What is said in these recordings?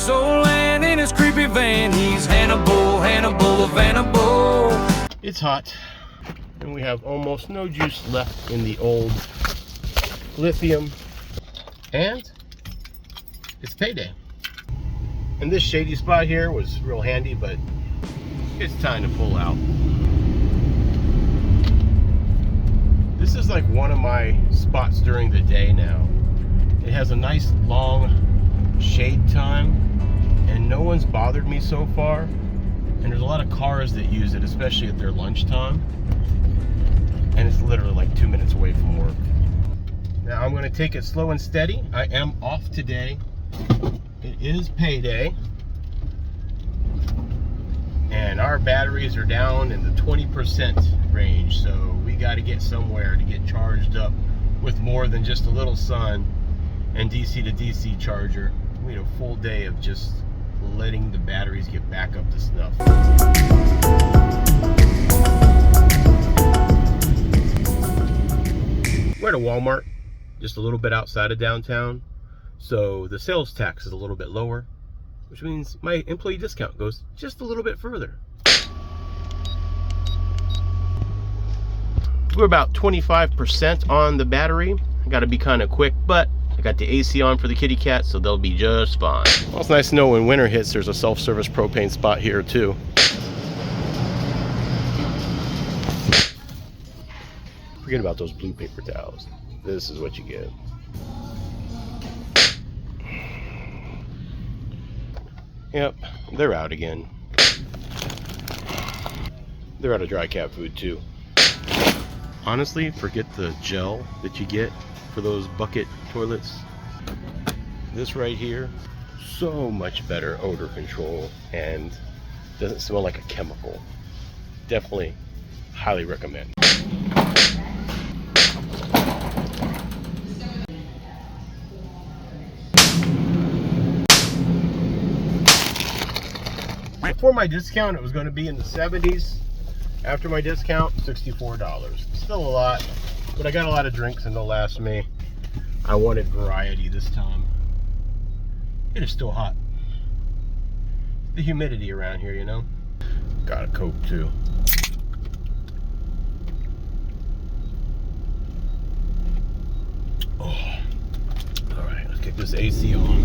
soul, and in his creepy van, he's Hannibal, Hannibal of Hannibal. It's hot, and we have almost no juice left in the old lithium, and it's payday. And this shady spot here was real handy, but it's time to pull out. This is like one of my spots during the day now. It has a nice long shade time, and no one's bothered me so far. And there's a lot of cars that use it, especially at their lunchtime. And it's literally like 2 minutes away from work. Now I'm gonna take it slow and steady. I am off today. It is payday. And our batteries are down in the 20% range. So we gotta get somewhere to get charged up with more than just a little sun and DC to DC charger. We need a full day of just letting the batteries get back up to snuff. We're at a Walmart, just a little bit outside of downtown. So the sales tax is a little bit lower, which means my employee discount goes just a little bit further. We're about 25% on the battery. I gotta be kind of quick, but I got the AC on for the kitty cat, so they'll be just fine. Well, it's nice to know when winter hits, there's a self-service propane spot here too. Forget about those blue paper towels. This is what you get. Yep, they're out again. They're out of dry cat food too. Honestly, forget the gel that you get for those bucket toilets. This right here, so much better odor control and doesn't smell like a chemical. Definitely highly recommend. Before my discount, it was going to be in the 70s. After my discount, $64. Still a lot, but I got a lot of drinks and they'll last me. I wanted variety this time. It is still hot. The humidity around here, you know. Got a Coke too. Oh. All right, let's get this AC on.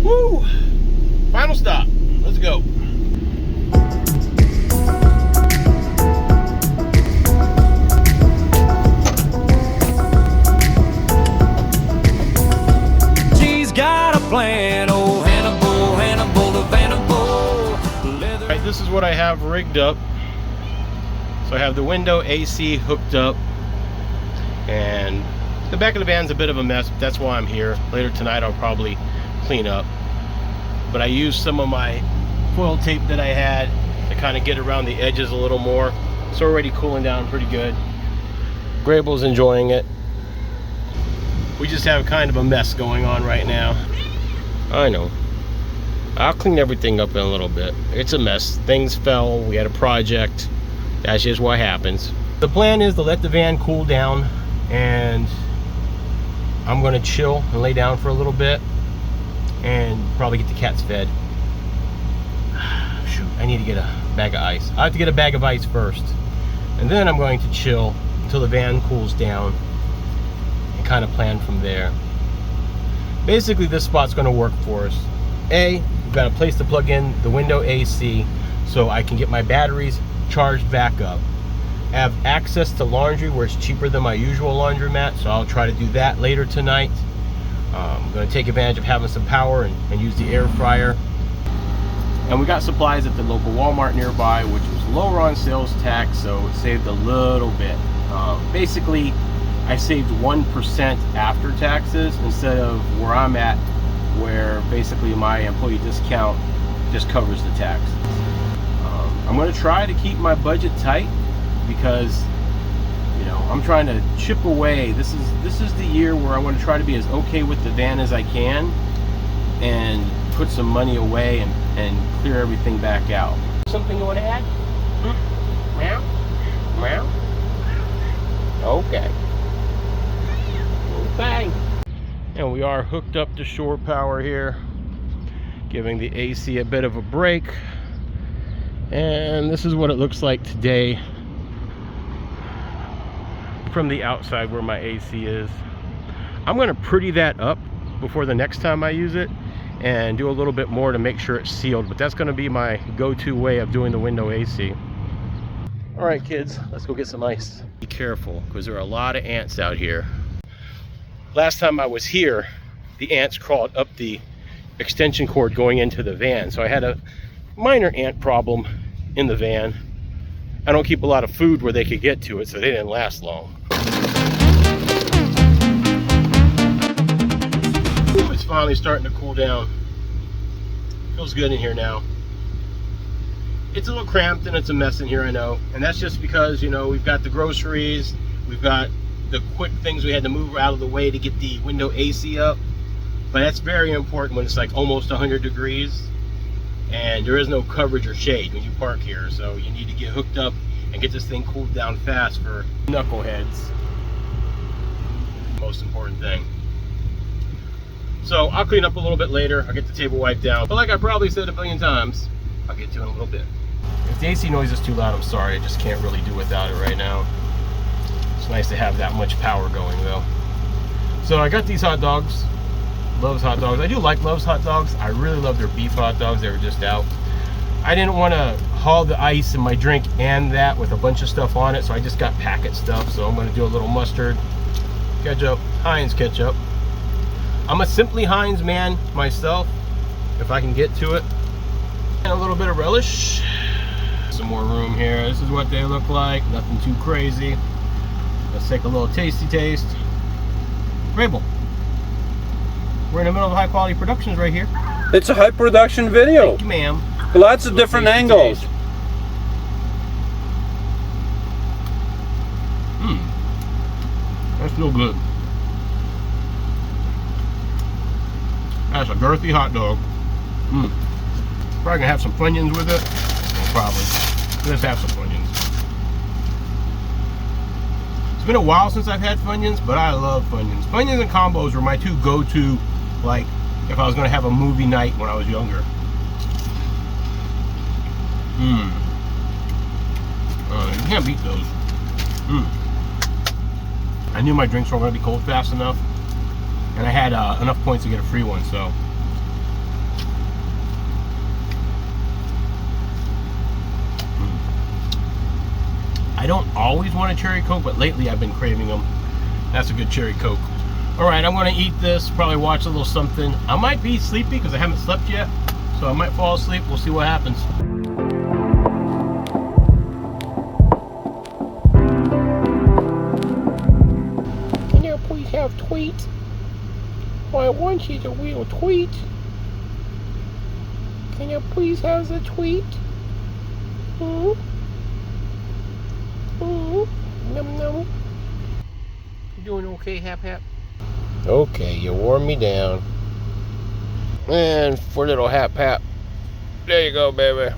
Woo! Final stop. Let's go. She's got a plan, oh Hannibal, Hannibal of Hannibal. All right, this is what I have rigged up. So I have the window AC hooked up, and the back of the van's a bit of a mess. But that's why I'm here. Later tonight I'll probably clean up. But I used some of my foil tape that I had to kind of get around the edges a little more. It's already cooling down pretty good. Grayble's enjoying it. We just have kind of a mess going on right now. I know. I'll clean everything up in a little bit. It's a mess. Things fell. We had a project. That's just what happens. The plan is to let the van cool down, and I'm gonna chill and lay down for a little bit and probably get the cats fed. Shoot, I need to get a bag of ice. I have to get a bag of ice first, and then I'm going to chill until the van cools down and kind of plan from there. Basically, this spot's going to work for us. We've got a place to plug in the window AC so I can get my batteries charged back up. I have access to laundry where it's cheaper than my usual laundromat, so I'll try to do that later tonight. I'm going to take advantage of having some power and use the air fryer. And we got supplies at the local Walmart nearby, which was lower on sales tax, so it saved a little bit. Basically, I saved 1% after taxes instead of where I'm at, where basically my employee discount just covers the taxes. I'm going to try to keep my budget tight because, you know, I'm trying to chip away. This is the year where I want to try to be as okay with the van as I can and put some money away and clear everything back out. Something you want to add? Meow? Meow? Okay. Okay. And we are hooked up to shore power here, giving the AC a bit of a break. And this is what it looks like today from the outside where my AC is. I'm going to pretty that up before the next time I use it and do a little bit more to make sure it's sealed, but that's going to be my go-to way of doing the window AC. All right, kids, let's go get some ice. Be careful, because there are a lot of ants out here. Last time I was here, the ants crawled up the extension cord going into the van, so I had a minor ant problem in the van. I don't keep a lot of food where they could get to it, so they didn't last long. Ooh, it's finally starting to cool down. Feels good in here now. It's a little cramped and it's a mess in here, I know. And that's just because, you know, we've got the groceries, we've got the quick things we had to move out of the way to get the window AC up. But that's very important when it's like almost 100 degrees and there is no coverage or shade when you park here. So you need to get hooked up and get this thing cooled down fast for knuckleheads. Most important thing. So I'll clean up a little bit later. I'll get the table wiped down. But like I probably said a billion times, I'll get to it in a little bit. If the AC noise is too loud, I'm sorry. I just can't really do without it right now. It's nice to have that much power going though. So I got these hot dogs. Love's hot dogs. I do like Love's hot dogs. I really love their beef hot dogs. They were just out. I didn't want to haul the ice in my drink and that with a bunch of stuff on it, so I just got packet stuff. So I'm going to do a little mustard, ketchup, Heinz ketchup. I'm a Simply Heinz man myself, if I can get to it. And a little bit of relish. Some more room here. This is what they look like. Nothing too crazy. Let's take a little tasty taste. Rabel. We're in the middle of high quality productions right here. It's a high production video. Thank you, ma'am. Lots of different angles. That's real good. That's a girthy hot dog. Probably gonna have some Funyuns with it. Well, probably. Let's have some Funyuns. It's been a while since I've had Funyuns, but I love Funyuns. Funyuns and combos were my two go-to, like, if I was gonna have a movie night when I was younger. You can't beat those. I knew my drinks weren't gonna be cold fast enough, and I had enough points to get a free one, so. I don't always want a cherry Coke, but lately I've been craving them. That's a good cherry Coke. All right, I'm gonna eat this, probably watch a little something. I might be sleepy because I haven't slept yet, so I might fall asleep. We'll see what happens. Can you please have tweet? Well, I want you to real tweet. Can you please have the tweet? Num num. You doing okay, Hap Hap? Okay, you wore me down. And for little Hap Hap. There you go, baby.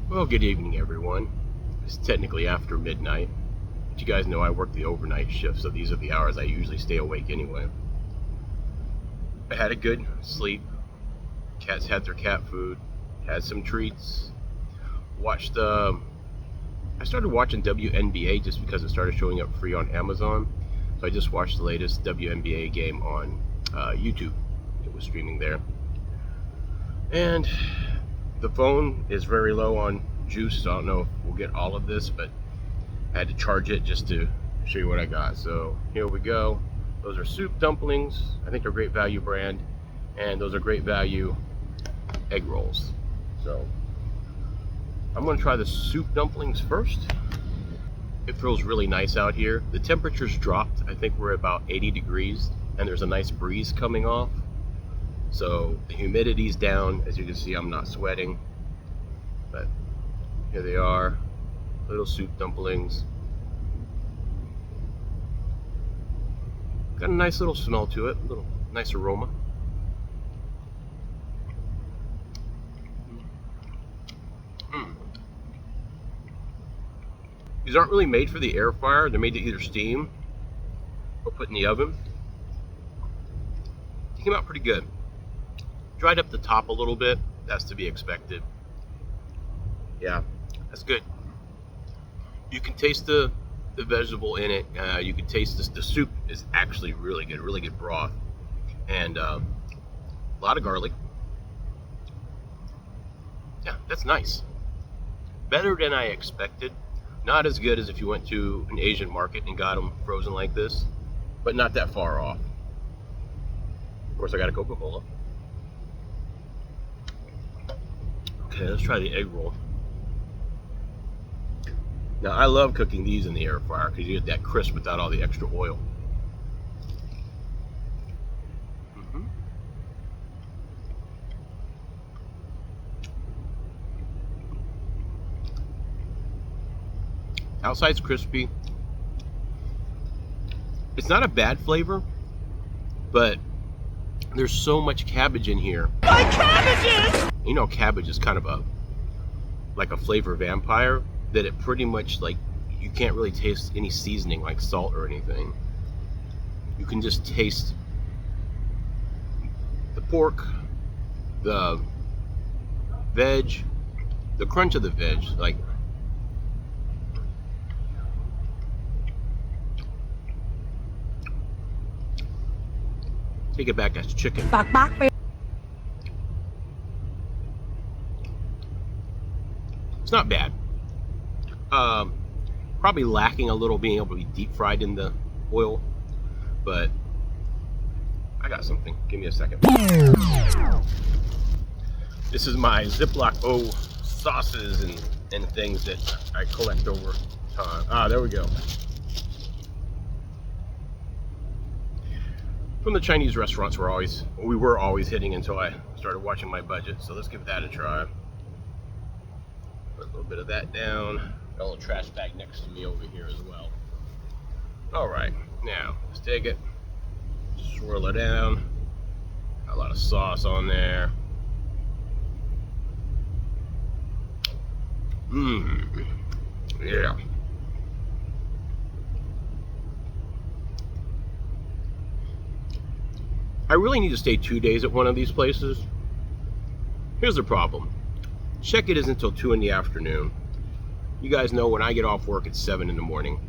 Well, good evening, everyone. It's technically after midnight, but you guys know I work the overnight shift, so these are the hours I usually stay awake anyway. I had a good sleep. Cats had their cat food, had some treats, watched I started watching WNBA just because it started showing up free on Amazon, so I just watched the latest WNBA game on YouTube. It was streaming there. And the phone is very low on juice, so I don't know if we'll get all of this, but I had to charge it just to show you what I got. So here we go. Those are soup dumplings. I think they're Great Value brand, and those are Great Value egg rolls. So I'm gonna try the soup dumplings first. It feels really nice out here. The temperature's dropped. I think we're about 80 degrees, and there's a nice breeze coming off. So the humidity's down. As you can see, I'm not sweating. But here they are, little soup dumplings. Got a nice little smell to it, a little nice aroma. These aren't really made for the air fryer. They're made to either steam or put in the oven. They came out pretty good. Dried up the top a little bit. That's to be expected. Yeah, that's good. You can taste the vegetable in it. You can taste this. The soup is actually really good broth. And a lot of garlic. Yeah, that's nice. Better than I expected. Not as good as if you went to an Asian market and got them frozen like this, but not that far off. Of course, I got a Coca-Cola. Okay, let's try the egg roll. Now, I love cooking these in the air fryer because you get that crisp without all the extra oil. Outside's crispy. It's not a bad flavor, but there's so much cabbage in here. My cabbages! You know, cabbage is kind of like a flavor vampire, that it pretty much, like, you can't really taste any seasoning like salt or anything. You can just taste the pork, the veg, the crunch of the veg, like. Take it back, that's chicken. It's not bad. Probably lacking a little being able to be deep fried in the oil, but I got something. Give me a second. This is my Ziploc O sauces and things that I collect over time. Ah, there we go. From the Chinese restaurants we were always hitting until I started watching my budget. So let's give that a try. Put a little bit of that down. Got a little trash bag next to me over here as well. All right, now let's take it, swirl it down. Got a lot of sauce on there. Yeah. I really need to stay 2 days at one of these places. Here's the problem. Check it isn't until 2 in the afternoon. You guys know when I get off work, it's 7 in the morning.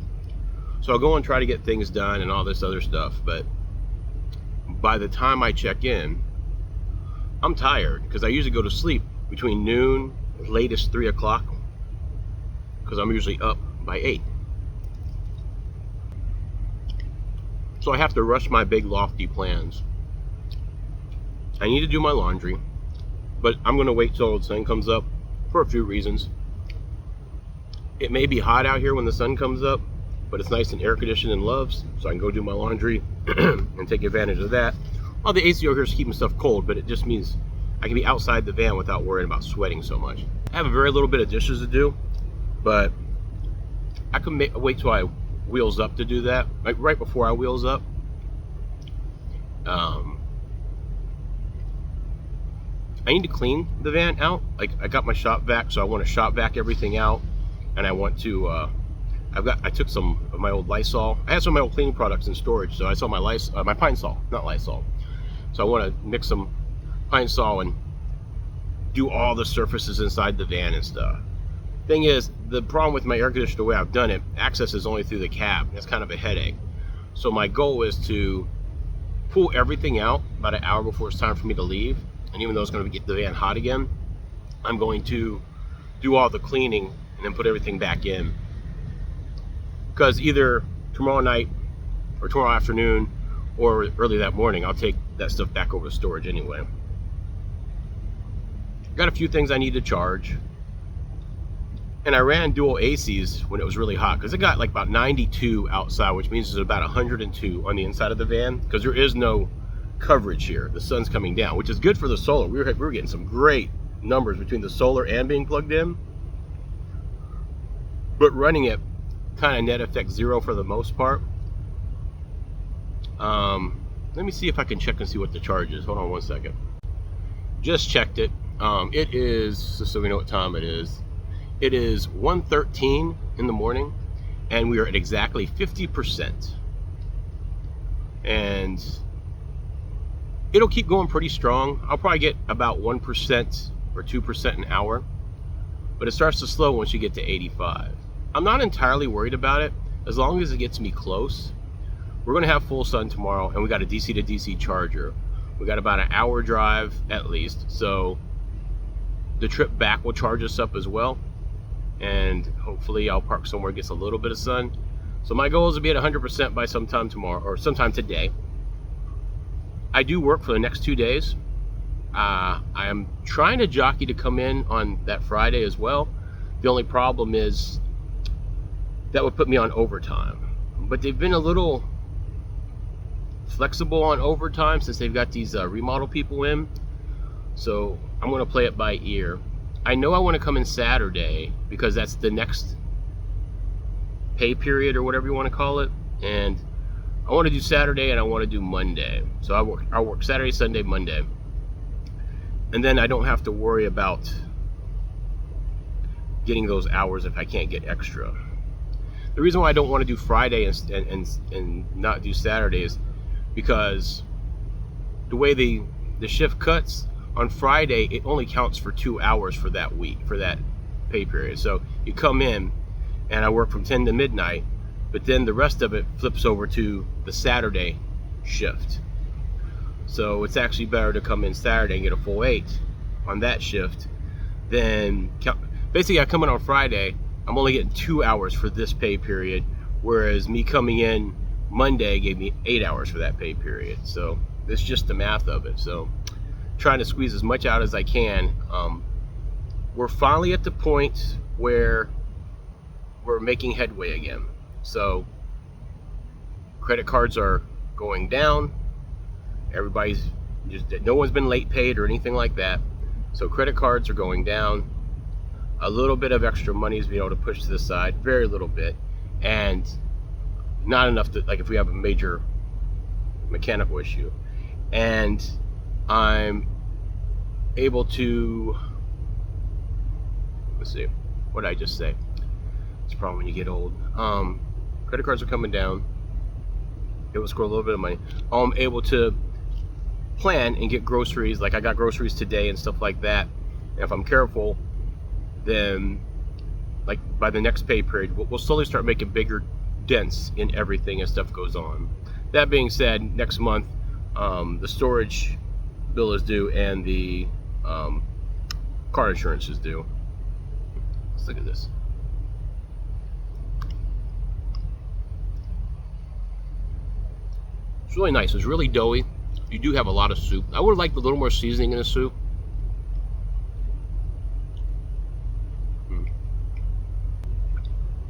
So I'll go and try to get things done and all this other stuff, but by the time I check in, I'm tired because I usually go to sleep between noon, latest 3 o'clock, because I'm usually up by 8. So I have to rush my big lofty plans. I need to do my laundry, but I'm going to wait till the sun comes up for a few reasons. It may be hot out here when the sun comes up, but it's nice and air conditioned and loves, so I can go do my laundry and take advantage of that. Well, the AC over here is keeping stuff cold, but it just means I can be outside the van without worrying about sweating so much. I have a very little bit of dishes to do, but I can wait till I wheels up to do that, like right before I wheels up. I need to clean the van out. Like, I got my shop vac, so I want to shop vac everything out, and I want to. I took some of my old Lysol. I had some of my old cleaning products in storage, so I saw my Pine Sol, not Lysol. So I want to mix some Pine Sol and do all the surfaces inside the van and stuff. Thing is, the problem with my air conditioner, the way I've done it, access is only through the cab. That's kind of a headache. So my goal is to pull everything out about an hour before it's time for me to leave. And even though it's going to get the van hot again, I'm going to do all the cleaning and then put everything back in. Because either tomorrow night or tomorrow afternoon or early that morning, I'll take that stuff back over to storage anyway. Got a few things I need to charge. And I ran dual ACs when it was really hot, because it got like about 92 outside, which means there's about 102 on the inside of the van, because there is no coverage here. The sun's coming down, which is good for the solar. We were getting some great numbers between the solar and being plugged in, but running it kind of net effect 0 for the most part. Let me see if I can check and see what the charge is. Hold on one second. Just checked it. It is, just so we know what time it is 1:13 in the morning, and we are at exactly 50%. And it'll keep going pretty strong. I'll probably get about 1% or 2% an hour, but it starts to slow once you get to 85. I'm not entirely worried about it as long as it gets me close. We're going to have full sun tomorrow, and we got a DC to DC charger. We got about an hour drive at least, so the trip back will charge us up as well, and hopefully I'll park somewhere that gets a little bit of sun. So my goal is to be at 100% by sometime tomorrow or sometime today. I do work for the next 2 days. I am trying to jockey to come in on that Friday as well. The only problem is that would put me on overtime, but they've been a little flexible on overtime since they've got these remodel people in, so I'm going to play it by ear. I know I want to come in Saturday because that's the next pay period or whatever you want to call it, and I want to do Saturday and I want to do Monday. So I'll work Saturday, Sunday, Monday, and then I don't have to worry about getting those hours if I can't get extra. The reason why I don't want to do Friday and not do Saturday is because the way the shift cuts on Friday, it only counts for 2 hours for that week, for that pay period. So you come in and I work from 10 to midnight, but then the rest of it flips over to the Saturday shift. So it's actually better to come in Saturday and get a full 8 on that shift than basically I come in on Friday, I'm only getting 2 hours for this pay period, whereas me coming in Monday gave me 8 hours for that pay period. So it's just the math of it. So trying to squeeze as much out as I can. We're finally at the point where we're making headway again. So credit cards are going down. Everybody's no one's been late paid or anything like that. So credit cards are going down. A little bit of extra money is being able to push to the side, very little bit, and not enough to, like, if we have a major mechanical issue. And I'm able to, let's see, what did I just say? It's a problem when you get old. Credit cards are coming down. It will score a little bit of money. I'm able to plan and get groceries, like I got groceries today and stuff like that. And if I'm careful, then like by the next pay period, we'll slowly start making bigger dents in everything as stuff goes on. That being said, next month the storage bill is due and the car insurance is due. Let's look at this. It's really nice. It's really doughy. You do have a lot of soup. I would have liked a little more seasoning in the soup.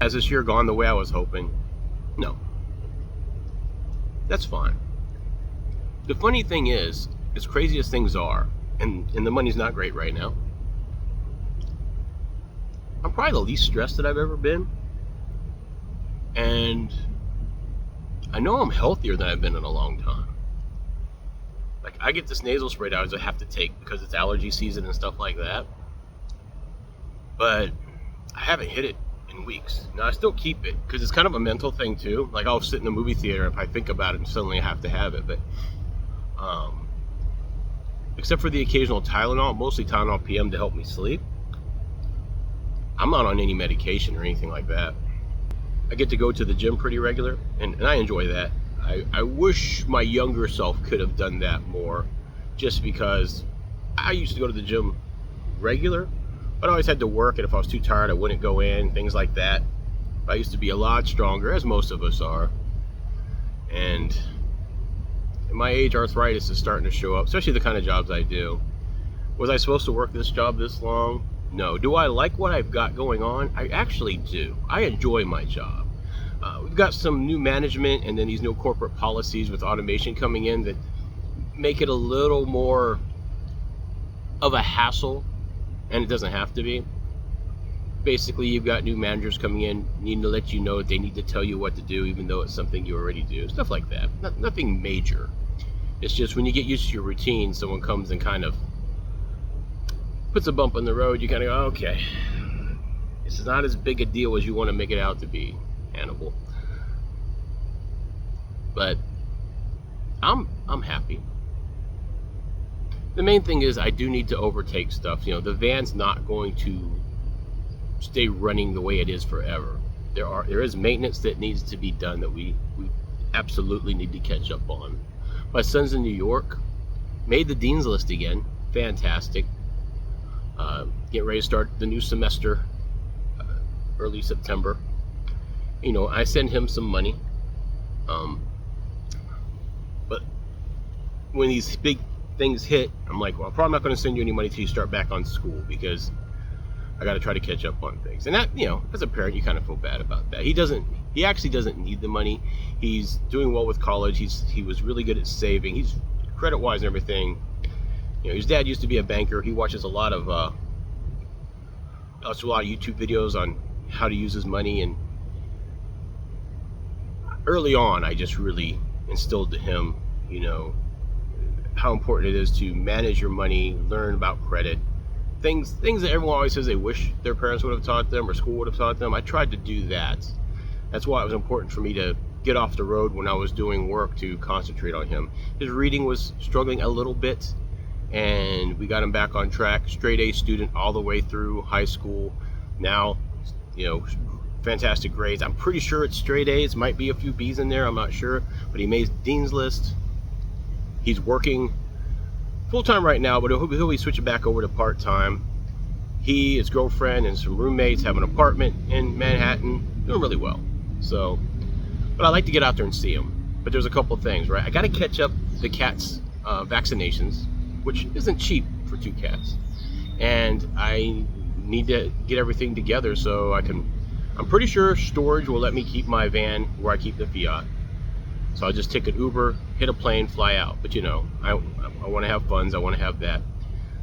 Has this year gone the way I was hoping? No. That's fine. The funny thing is, as crazy as things are, and the money's not great right now, I'm probably the least stressed that I've ever been. And I know I'm healthier than I've been in a long time. Like, I get this nasal spray that I have to take because it's allergy season and stuff like that. But I haven't hit it in weeks. Now, I still keep it because it's kind of a mental thing too. Like, I'll sit in the movie theater, if I think about it, and suddenly I have to have it. But except for the occasional Tylenol, mostly Tylenol PM to help me sleep, I'm not on any medication or anything like that. I get to go to the gym pretty regular, and I enjoy that. I wish my younger self could have done that more, just because I used to go to the gym regular, but I always had to work, and if I was too tired, I wouldn't go in, things like that. I used to be a lot stronger, as most of us are. And at my age, arthritis is starting to show up, especially the kind of jobs I do. Was I supposed to work this job this long? No. Do I like what I've got going on? I actually do. I enjoy my job. We've got some new management and then these new corporate policies with automation coming in that make it a little more of a hassle, and it doesn't have to be. Basically, you've got new managers coming in, needing to let you know that they need to tell you what to do, even though it's something you already do. Stuff like that. Nothing major. It's just when you get used to your routine, someone comes and kind of puts a bump in the road, you kind of go, okay, this is not as big a deal as you want to make it out to be, Hannibal. But I'm happy. The main thing is I do need to overtake stuff. You know, the van's not going to stay running the way it is forever. There is maintenance that needs to be done that we absolutely need to catch up on. My son's in New York, made the dean's list again. Fantastic. Getting ready to start the new semester early September. You know, I send him some money, but when these big things hit, I'm like, well, I'm probably not going to send you any money till you start back on school, because I got to try to catch up on things. And that, you know, as a parent, you kind of feel bad about that. He actually doesn't need the money. He's doing well with college. He was really good at saving. He's credit-wise and everything. You know, his dad used to be a banker. He watches a lot of YouTube videos on how to use his money. And early on, I just really instilled to him, you know, how important it is to manage your money, learn about credit. Things that everyone always says they wish their parents would have taught them or school would have taught them. I tried to do that. That's why it was important for me to get off the road when I was doing work to concentrate on him. His reading was struggling a little bit, and we got him back on track. Straight A student all the way through high school. Now, you know, fantastic grades. I'm pretty sure it's straight A's. Might be a few B's in there, I'm not sure. But he made dean's list. He's working full-time right now, but he'll be switching back over to part-time. He, his girlfriend, and some roommates have an apartment in Manhattan, doing really well. So, but I like to get out there and see him. But there's a couple things, right? I got to catch up the cats' vaccinations, which isn't cheap for 2 cats. And I need to get everything together so I'm pretty sure storage will let me keep my van where I keep the Fiat. So I'll just take an Uber, hit a plane, fly out. But you know, I want to have funds. I want to have that.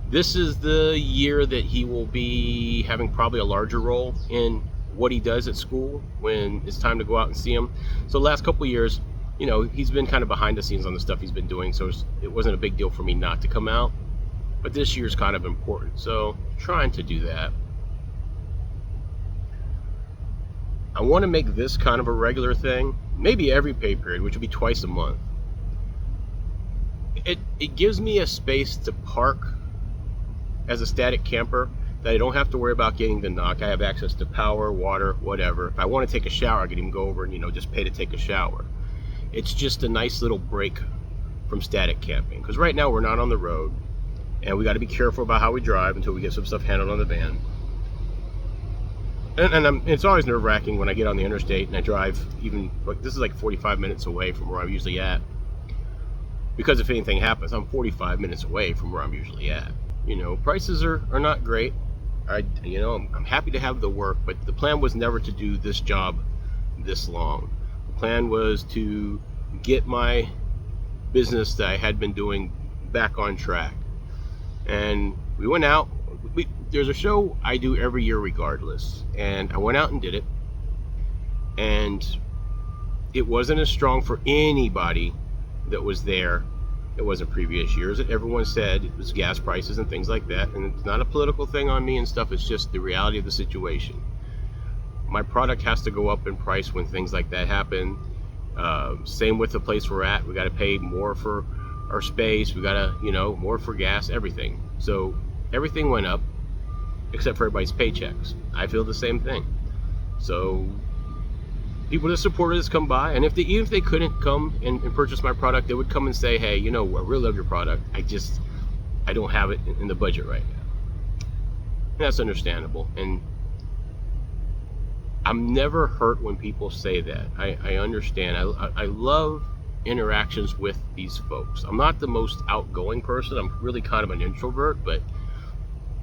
This is the year that he will be having probably a larger role in what he does at school when it's time to go out and see him. So the last couple of years, you know, he's been kind of behind the scenes on the stuff he's been doing. So it wasn't a big deal for me not to come out. But this year's kind of important. So trying to do that. I want to make this kind of a regular thing. Maybe every pay period, which would be twice a month. It gives me a space to park as a static camper that I don't have to worry about getting the knock. I have access to power, water, whatever. If I want to take a shower, I can even go over and, you know, just pay to take a shower. It's just a nice little break from static camping. Because right now we're not on the road, and we got to be careful about how we drive until we get some stuff handled on the van. And it's always nerve-wracking when I get on the interstate and I drive even, like, this is like 45 minutes away from where I'm usually at. Because if anything happens, I'm 45 minutes away from where I'm usually at. You know, prices are not great. I'm happy to have the work, but the plan was never to do this job this long. The plan was to get my business that I had been doing back on track. And we went out. There's a show I do every year regardless, and I went out and did it, and it wasn't as strong for anybody that was there. It wasn't previous years. Everyone said it was gas prices and things like that, and it's not a political thing on me and stuff. It's just the reality of the situation. My product has to go up in price when things like that happen. Same with the place we're at. We got to pay more for our space. We got to, more for gas, everything. So everything went up, except for everybody's paychecks. I feel the same thing. So people that supported us come by, and even if they couldn't come and purchase my product, they would come and say, hey, I really love your product. I don't have it in the budget right now. And that's understandable. And I'm never hurt when people say that. I understand. I love interactions with these folks. I'm not the most outgoing person. I'm really kind of an introvert, but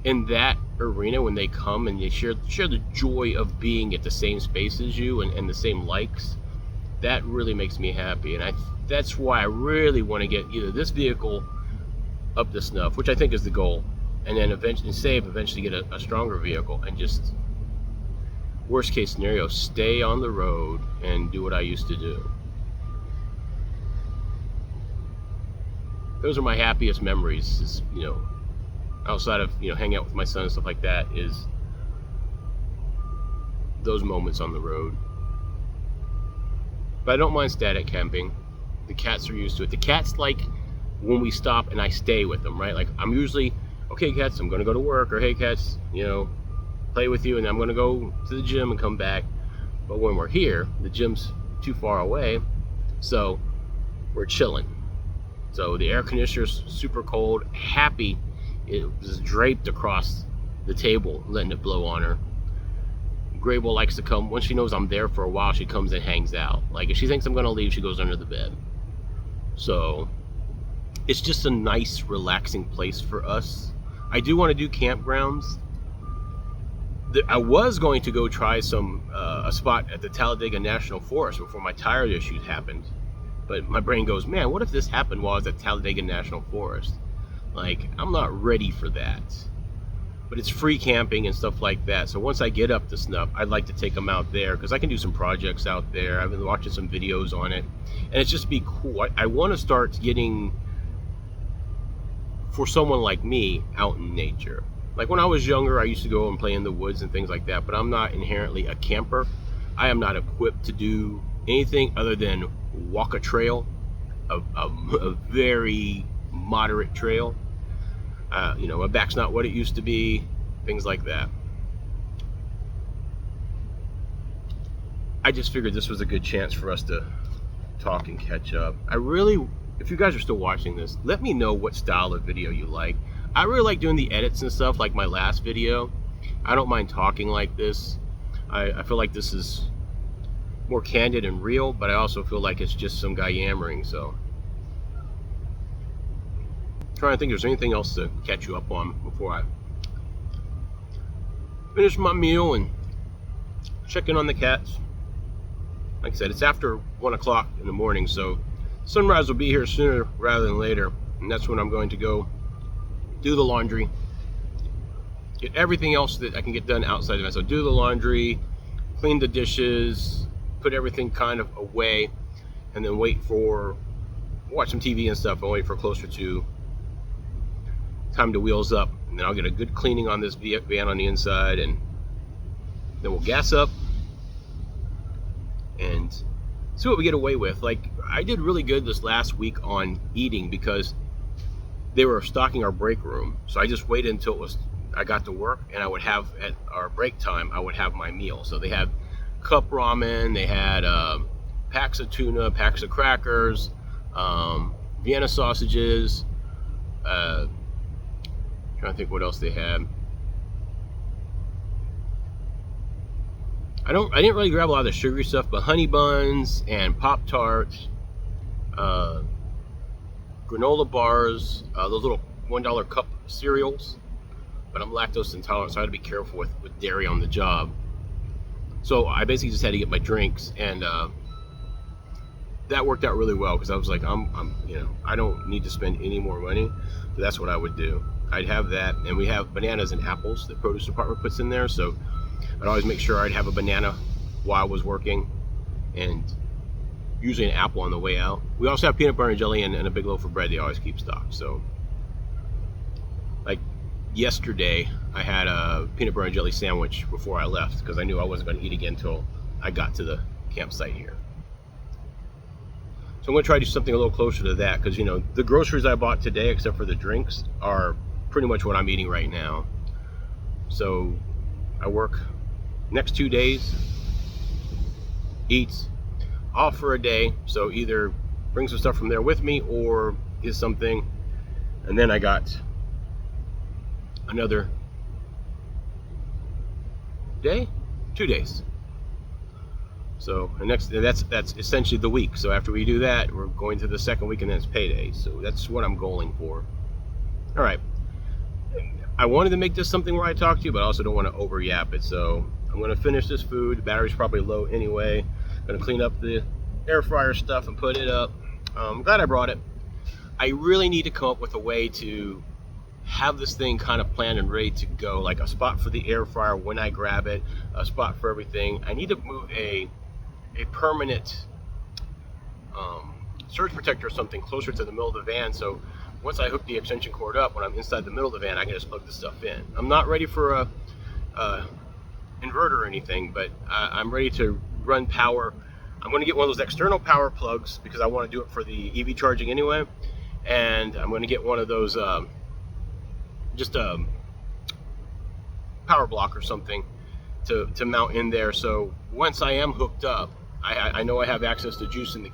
in that arena, when they come and they share the joy of being at the same space as you and the same likes, that really makes me happy. And that's why I really want to get either this vehicle up to snuff, which I think is the goal, and then eventually get a stronger vehicle, and just worst case scenario, stay on the road and do what I used to do. Those are my happiest memories, is, you know, outside of, you know, hanging out with my son and stuff like that, is those moments on the road. But I don't mind static camping. The cats are used to it. The cats like when we stop and I stay with them, right? Like, I'm usually, okay cats, I'm gonna go to work, or hey cats, you know, play with you, and I'm gonna go to the gym and come back. But when we're here, the gym's too far away, so we're chilling. So the air conditioner's super cold. Happy, it was draped across the table, letting it blow on her. Grable likes to come, once she knows I'm there for a while, she comes and hangs out. Like, if she thinks I'm gonna leave, she goes under the bed. So it's just a nice, relaxing place for us. I do want to do campgrounds. I was going to go try a spot at the Talladega National Forest before my tire issues happened. But my brain goes, man, what if this happened while I was at Talladega National Forest? Like, I'm not ready for that. But it's free camping and stuff like that. So once I get up to snuff, I'd like to take them out there, because I can do some projects out there. I've been watching some videos on it, and it's just be cool. I want to start getting, for someone like me, out in nature. Like, when I was younger, I used to go and play in the woods and things like that, but I'm not inherently a camper. I am not equipped to do anything other than walk a trail, a very moderate trail. You know, my back's not what it used to be, things like that. I just figured this was a good chance for us to talk and catch up. If you guys are still watching this, let me know what style of video you like. I really like doing the edits and stuff, like my last video. I don't mind talking like this. I feel like this is more candid and real, but I also feel like it's just some guy yammering, so. Trying to think if there's anything else to catch you up on before I finish my meal and check in on the cats. Like I said, it's after 1 o'clock in the morning, so sunrise will be here sooner rather than later, and that's when I'm going to go do the laundry, get everything else that I can get done outside of it. So do the laundry, clean the dishes, put everything kind of away, and then watch some TV and stuff, and wait for closer to time to wheels up, and then I'll get a good cleaning on this van on the inside, and then we'll gas up and see what we get away with. Like, I did really good this last week on eating, because they were stocking our break room, so I just waited until I got to work, and I would have, at our break time, I would have my meal. So they had cup ramen, they had packs of tuna, packs of crackers, Vienna sausages, trying to think what else they had. I didn't really grab a lot of the sugary stuff, but honey buns and Pop-Tarts, granola bars, those little $1 cup cereals. But I'm lactose intolerant, so I had to be careful with dairy on the job. So I basically just had to get my drinks, and that worked out really well, because I was like, you know, I don't need to spend any more money, so that's what I would do. I'd have that, and we have bananas and apples that produce department puts in there, so I'd always make sure I'd have a banana while I was working, and usually an apple on the way out. We also have peanut butter and jelly and a big loaf of bread they always keep stocked. So, like yesterday, I had a peanut butter and jelly sandwich before I left, because I knew I wasn't going to eat again until I got to the campsite here. So I'm going to try to do something a little closer to that, because, you know, the groceries I bought today, except for the drinks, are pretty much what I'm eating right now. So I work next 2 days, eat, off for a day, so either bring some stuff from there with me or get something, and then I got another day, 2 days. So that's essentially the week. So after we do that, we're going to the second week, and then it's payday. So that's what I'm going for. All right. I wanted to make this something where I talk to you, but I also don't want to over yap it. So I'm going to finish this food. The battery's probably low anyway. I'm going to clean up the air fryer stuff and put it up. I'm glad I brought it. I really need to come up with a way to have this thing kind of planned and ready to go, like a spot for the air fryer when I grab it, a spot for everything. I need to move a permanent surge protector or something closer to the middle of the van, so once I hook the extension cord up, when I'm inside the middle of the van, I can just plug this stuff in. I'm not ready for a inverter or anything, but I'm ready to run power. I'm going to get one of those external power plugs because I want to do it for the EV charging anyway, and I'm going to get one of those just a power block or something to mount in there, so once I am hooked up, I know I have access to juice in the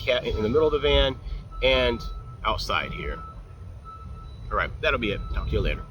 middle of the van and outside here. All right, that'll be it. Talk to you later.